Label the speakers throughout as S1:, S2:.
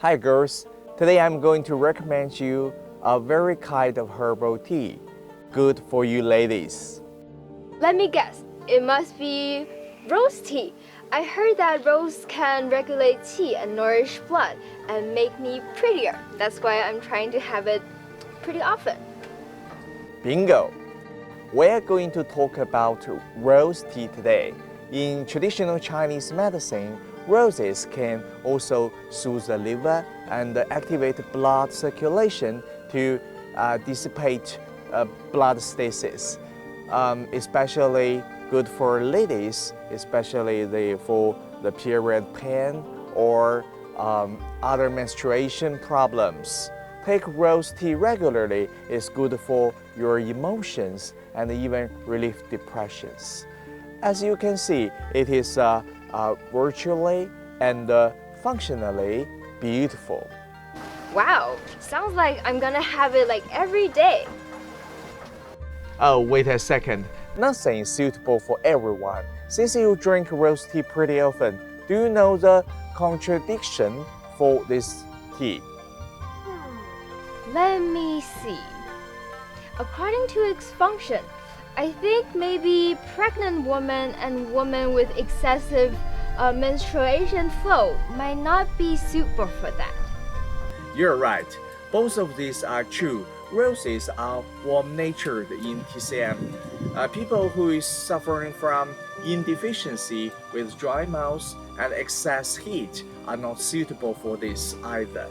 S1: Hi girls, today I'm going to recommend you a very kind of herbal tea, good for you ladies.
S2: Let me guess, it must be rose tea. I heard that rose can regulate qi and nourish blood and make me prettier. That's why I'm trying to have it pretty often.
S1: Bingo! We're going to talk about rose tea today. In traditional Chinese medicine, roses can also soothe the liver and activate blood circulation to dissipate blood stasis, especially good for ladies, especially for the period pain or other menstruation problems. Take rose tea regularly is good for your emotions and even relieve depressions. As you can see, it is virtually and functionally beautiful.
S2: Wow, sounds like I'm gonna have it like every day.
S1: Oh, wait a second. Nothing is suitable for everyone. Since you drink rose tea pretty often, do you know the contradiction for this tea?
S2: Let me see. According to its function, I think maybe pregnant women and women with excessive menstruation flow might not be suitable for that.
S1: You're right. Both of these are true. Roses are warm-natured in TCM. People who is suffering from indeficiency with dry mouth and excess heat are not suitable for this either.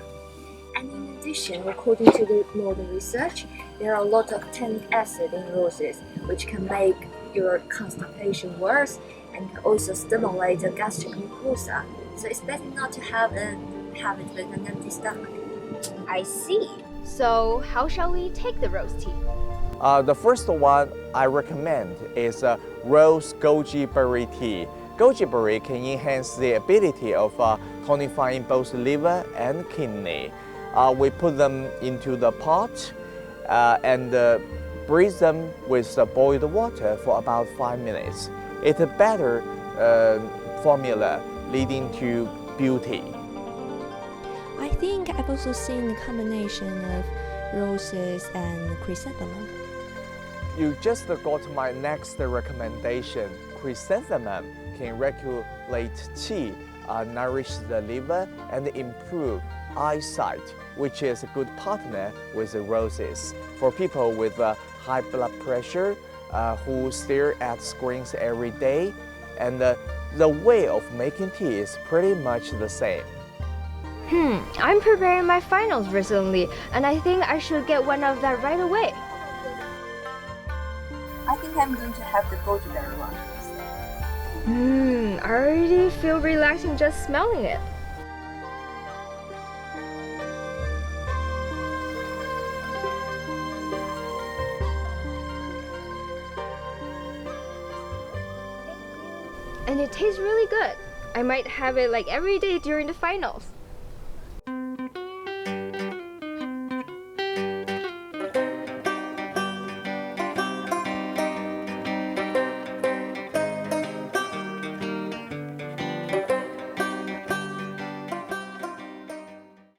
S3: And in addition, according to the modern research, there are a lot of tannic acid in roses, which can make your constipation worse and also stimulate the gastric mucosa. So it's better not to have it with an empty stomach.
S2: I see. So how shall we take the rose tea?
S1: The first one I recommend is rose goji berry tea. Goji berry can enhance the ability of tonifying both liver and kidney. We put them into the pot and braise them with boiled water for about 5 minutes. It's a better formula leading to beauty.
S4: I think I've also seen a combination of roses and chrysanthemum.
S1: You just got my next recommendation. Chrysanthemum can regulate qi, nourish the liver, and improve eyesight, which is a good partner with the roses. For people with high blood pressure who stare at screens every day, and the way of making tea is pretty much the same.
S2: I'm preparing my finals recently, and I think I should get one of that right away.
S3: I think I'm going to have the goji berry one.
S2: I already feel relaxing just smelling it. And it tastes really good. I might have it like every day during the finals.